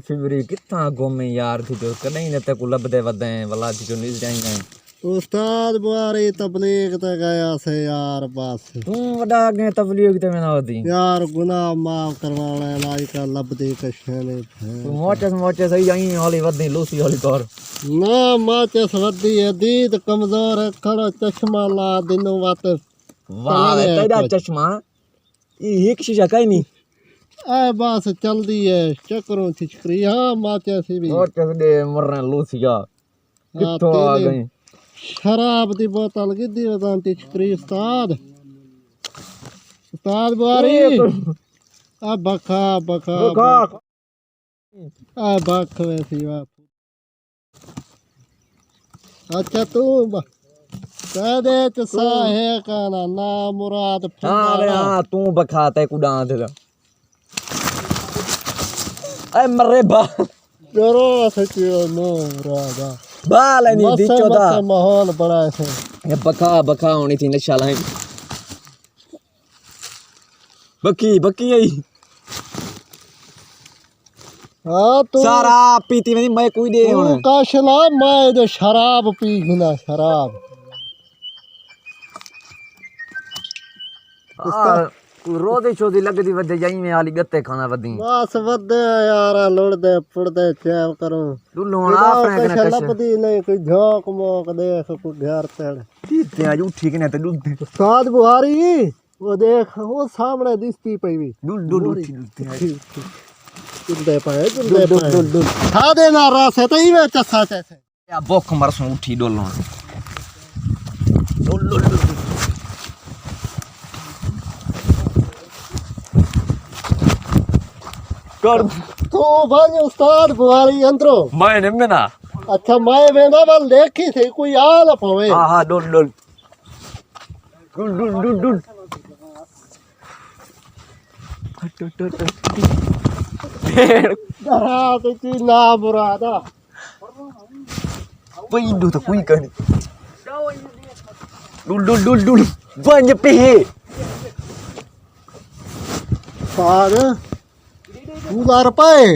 फिबरी कितना घूमे यार थी जो कहीं न तक लबदे वदे वला थी जो नहीं जाएंगे उस्ताद बुआरी तबलीग ते गया से यार बस तू वडा गए तबलीग ते में ना होती यार गुनाह माफ करवाना लाई का लबदे कशने तू मोचे सही आई वाली वदे लूसी वाली तौर ना मोचे सवदी है दीद कमजोर है खड़ो चश्मा ला दिनो वात वाह तेरा चश्मा ये एक शीशा कहीं नहीं ए बस चलदी है चक्रों थी चक्री हां मोचे से भी मोचे दे मरने लूसिया कितो आ गई शराब दी बोतल गिद्दी वदांती चक्री उस्ताद बुआरी आ बखा आ बख वैसी बात अच्छा तू कह दे तो साहे का ना मुराद हां तू बखाते कुडा दे ए मरे बा करो सचियो नो मुरादा बाल नहीं दिखो दा माहौल बड़ा है ये बखा होनी थी नशा लाई बकी आई हां तू सारा पीती में मैं कोई दे तू काशला मैं दे शराब पी गिना शराब रोदी चोदी लगदी वदे जाई में आली गत्ते खाना वदी बस वदे यार लुड़दे पुड़दे चैव करूं लुलोना अपने कने कश लपदी नहीं कोई झोंक मोक देख कोई घर तेड़ तीते आज उठी के ने ते दुलते उस्ताद बुहारी वो देख वो सामने दिसती पई भी दुल उठी दुलते दुलदे पाए दुल खा देना रास है तो इवे चसा चैसे या भूख मरसों उठी डोलो डोल कर तो भाई उस्ताद बुहारी अंदरो मैं में ना अच्छा मैं वेंदा वाल देखी थी कोई आ ना पवे हां डोल हां तो की ना मुरादा वही दो तो कोई कर डुल बन पे सार उदार पाए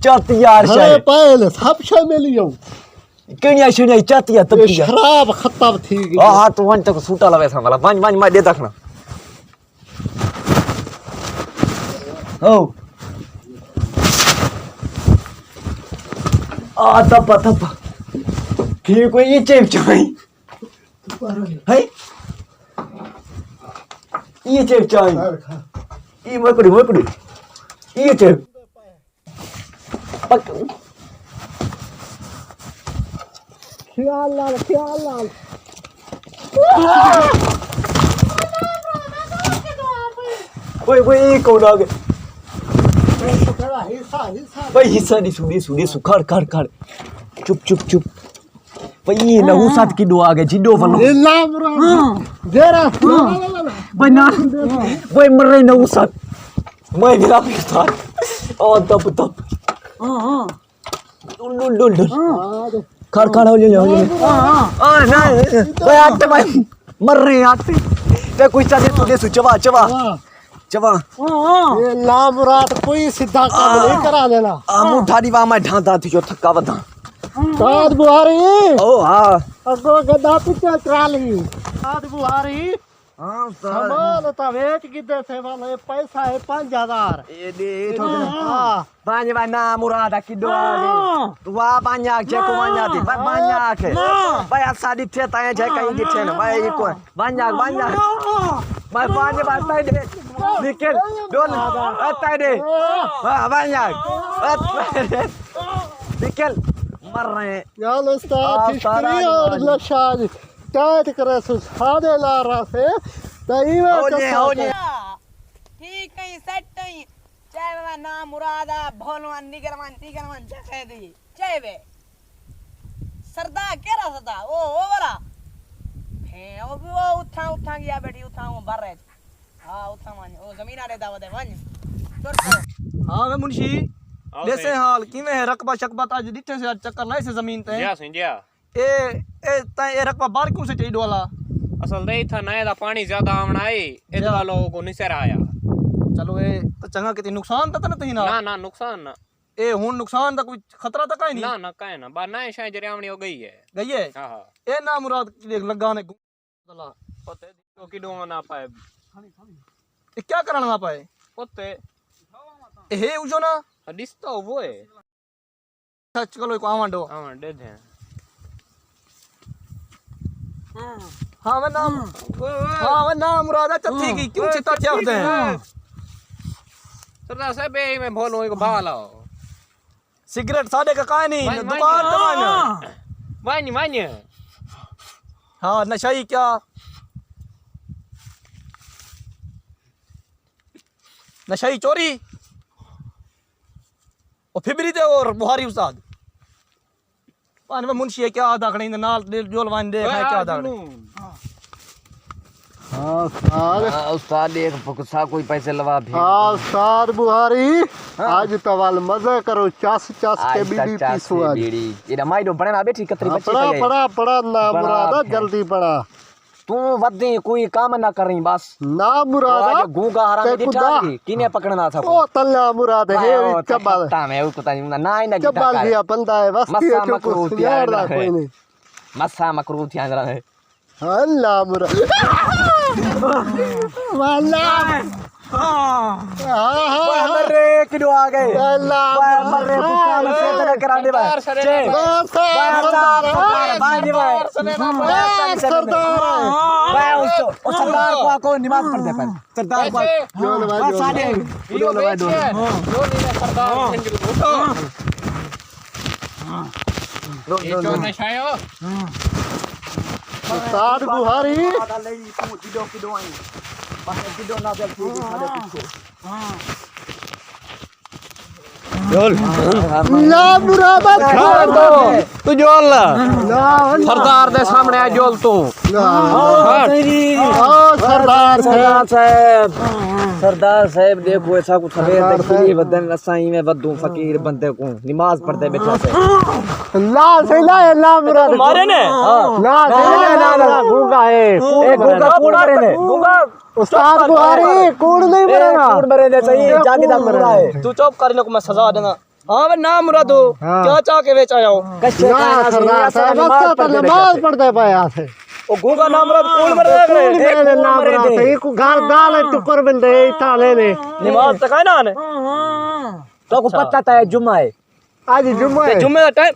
चाती यार अरे शायद पाए सब शे मिलियो कनिया शनिया चाती है तब शराब खत्म थी गई हां तो वन तक सूटा लवे सा वाला बन मैं दे देखना ओ आ तप ठीक कोई ये चेप चाई है ये चेप चाई ये मकड़ी ये चेप पक ख्याल लाल कोई कौन आ गए हिस्सा भाई हिस्सा नहीं सुनी सुखाड़ खड़ चुप भाई ये नहू साथ की दो आ गए जिडो वालो इल्ला मुराद जरा भाई ना भाई मर रहे नहू साथ मैं गिरा के साथ और तप डुल खड़ हो जाओ ना भाई आते भाई मर रहे आते ते कुछ चाहे तू चवा ये ला मुराद कोई सीधा काम नहीं करा देना मुठा दी मैं ढांदा थी जो थक्का बता उस्ताद बुहारी ओ हां अगो गदा पीछे ट्राली उस्ताद बुहारी हां सामान ता वेच गिदे थे वाले पैसा है 5000 ये दे banyak banyak murah dah kido ni. Tua banyak je ko banyak ti. Banyak ke. Bayar sadi the tanya je kai di the. Bayar ikut. Banyak. Bayar banyak batai de. Dikit. Don batai de. Banyak. Dikit. Marre. Ya Ustaz, tishkriya और लशाज tight करे सुखादे ला रसे तईवे ठीक कहीं set कहीं चाहे बाबा ना मुरादा भोलवान निगरमान जखे दी चाहे वे सरदा केरा सदा ओ वाला है ओ भी वो उठा गया बेटी उठा वो भर रहे हां उठा मान ओ जमीन आरे दावत है वन हां वे मुंशी जैसे हाल किवे है रकबा शकबा आज दिठे से चक्कर लाए से जमीन ते जा सिंजिया ए ता रकबा बाहर क्यों से चाहिए वाला असल दे था नए दा पानी ज्यादा आवना है इधर लोगों को निसर आया चलो ए तो चंगा कितनी नुकसान तो नहीं ना ना नुकसान ना ए हुन नुकसान दा कोई खतरा तो काई नहीं ना ना काहे ना बा ना शायद जरियावनी हो गई है गई है हां हां ए ना मुराद देख लगा ने दला पते तो की डो ना पाए ए क्या करना ना पाए पते ए हे उजो ना डिस तो वो है सच कलो को आवांडो हां दे दे हां वे नाम मुराद चत्थी की क्यों चिता चाहते हैं सरदार साहब ए मैं बोलूं एक भाला सिगरेट साडे का काई नहीं वाइन, दुकान वाइन। दवाना वानी हाँ नशाई क्या नशाई चोरी और फिबरी दे और बुहारी उस्ताद पान में मुंशी है क्या आधा खड़े नाल जोल वाइन दे है क्या आधा हाँ उस्ताद उस्ताद एक फुकसा कोई पैसे लवा भी हाँ उस्ताद बुहारी आज तवाल मजे करो चस चस के बीड़ी पीसो आज बीड़ी ये माई दो बने ना बेटी कतरी बच्ची पड़ा पे पड़ा पड़ा ना बड़ा मुरादा है। जल्दी पड़ा तू वद्दी कोई काम ना कर रही बस ना मुरादा आज गूंगा हराम ते दी खुदा। ठाकी किने पकड़ना था ओ तल्ला मुराद है चब्बाल मैं वो पता नहीं ना ना चब्बाल दिया बंदा है बस मस्सा ये मकरूह चुप दिया यार है। कोई नहीं मस्सा मकरू ध्यान रहे अल्लाह मुराद वाला मर्रे किडो आ गए अल्लाह मर्रे बुका में से तरह कराने भाई सरदार बांधी भाई सरदार को नमाज पढ़ते पर सरदार को साढ़े वीडियो लगा दो जो नहीं सरदार ये जो नशायो उस्ताद बुहारी किडो किडो आई बस किडो ना जल ठीक साढ़े पीछे ला मुरादा तू जोल सरदार दे सामने आ जोल तू सरदार सरदार साहब देखो ऐसा कुछ सवेर देखी बदन असाई में वदू फकीर बंदे को नमाज पढ़ते बैठा से ला से ला मुराद मारे ने ला ना गूंगा है ए गूंगा कूड़ मारे ने गूंगा उस्ताद बुहारी कूड़ नहीं मरेगा कूड़ मरे ने सही जाके दा मर रहा है तू चुप कर लो को मैं सजा देना हाँ मैं नाम मुरादो हाँ। क्या चाह के बेच आया हो कश्ते ना सरदार साहब बस तो नमाज पढ़ते पाया से ओ गूंगा नाम मुराद कौन मर रहा कूड़ है मेरे नाम मुराद से को घर डाल टुकर बंदे ताले ने नमाज तक है ना ने तो को पता था जुम्मा है आज जुम्मा ते है जुम्मे का टाइम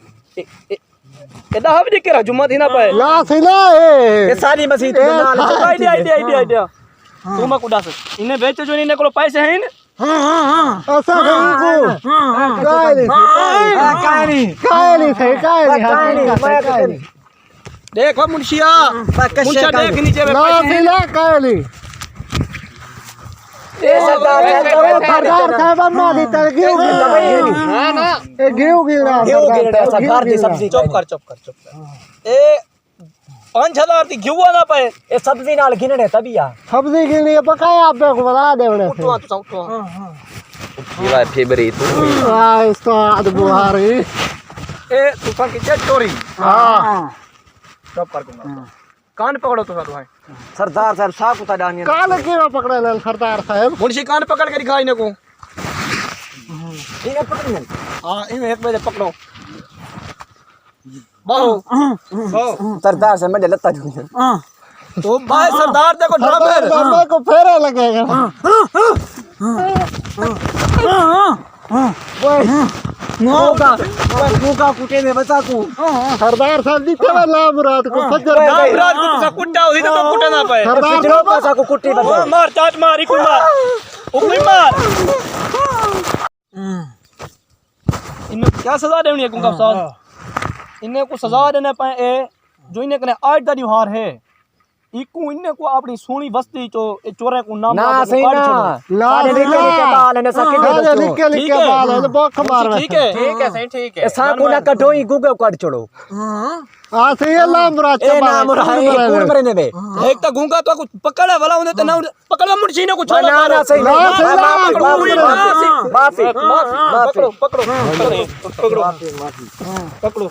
एदा हम जे केरा जुम्मा थी ना पाए ला से ला ये सारी मस्जिद में नाल आइडिया तू मैं कुड़ा से इन्हें बेच जो इन्हें को पैसे हैं इन ऐसा नहीं को काय नहीं सही देखो मुंशिया मुंशिया देख नीचे में ला पैसे से हैं ला काय नहीं सरदार साहब अम्मा दी तर गिव ना ना ए गिव सब्जी चुप कर ए 5000 दी घिवा ना पाए ये सब्जी नाल गिनने तभी आ सब्जी के लिए पकाया आप को बता दे उन्हें उठवा तू उठवा ये फेवरी तू उस्ताद बुहारी ए तू फंकी चोरी हां चुप कर दूंगा कान पकड़ो तो भाई सरदार साहब सा कुता डानिया काल के पकड़े ले सरदार साहब मुंशी कान पकड़ के दिखाई ने को इन्हें पकड़ ले हां इन्हें एक बजे पकड़ो बाहो सरदार से मैं लत्ता दूं तो भाई सरदार देखो ड्रामे बाबा को फेरे लगेगा गूंगा कुटे में बचा को सरदार साहब जी केवल नाम मुराद को फजर रात रात को तुसा कुट्टा हुई तो कुट्टा ना पाए सरदार जो बचा को कुट्टी बचा मार चाट मार इको मार इन्हें क्या सजा देनी है गुंगा साहब इन्हें को सजा देने पाए ए जो इन्हें कने आज दा त्योहार है इको इन्हें को अपनी सोनी बस्ती चो चोरे को नाम ना सही ना सारे निकल के बाल ने सके अरे निकल के बाल है बॉक मार ठीक है ठीक है सही ठीक है ऐसा को ना कटोई गूंगा काट छोड़ो हां से ये नाम मुराद ए नाम रहा कौन मरे ने बे एक तो गूंगा तो कुछ पकड़ा वाला उन्हें तो ना पकड़ा मुंशी ने कुछ ना ना सही ना, सही ना। माफी पकड़ो पकड़ो पकड़ो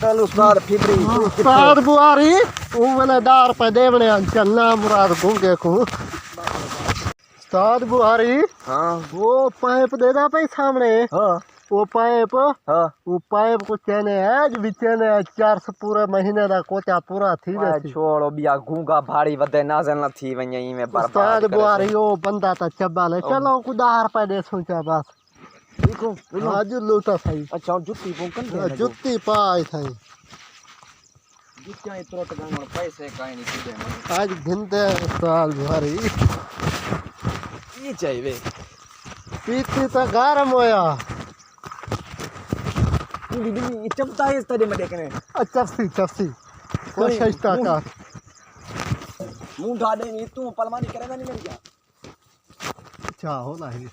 चल उस्ताद फिबरी उस्ताद बुहारी वो मैंने दार पे देवने चलना मुराद गूंगे को उस्ताद बुहारी हां वो पाइप देना पे सामने हां वो पाइप हाँ वो पाइप को चेने है जो बिचने 400 पूरे महीने दा कोचा पूरा थी जैसी छोड़ो बिया घूंगा भाड़ी वदे नाज़ल न थी वञे ई में उस्ताद बर्बाद करे बुआरी वो बंदा था चबाले चलो को 10 रुपए दे सोचा बस देखो आज लूटा सही अच्छा जुत्ती पोंकन दे जुत्ती पाई थई जुत्तियां इतरो त गांव पैसे काई नहीं दे आज घिनते उस्ताद बुआरी ये चाहिए पीती तो गरम होया ये चपता है इस तरह में देखने चपसी वो सस्ता का मुंह ढा देंगे तू पलमानी करेगा नहीं मेरी क्या अच्छा होना है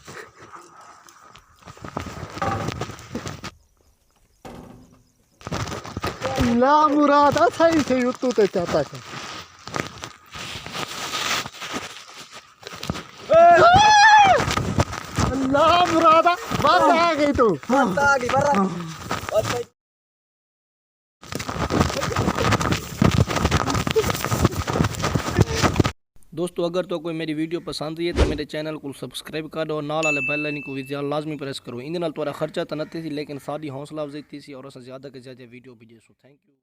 ला मुराद सही से युतु ते चाहता है अल्लाह मुरादा बस आ गई तू मत आगे बर्रा और दोस्तों अगर तो कोई मेरी वीडियो पसंद आई है तो मेरे चैनल को सब्सक्राइब कर दो और नाल वाले बेल आइकन को भी लाजमी प्रेस करो इन नाल तुम्हारा खर्चा तो नहीं थी लेकिन सारी हौसला अफजाई थी और ज़्यादा के ज़्यादा वीडियो भेजे सो थैंक यू।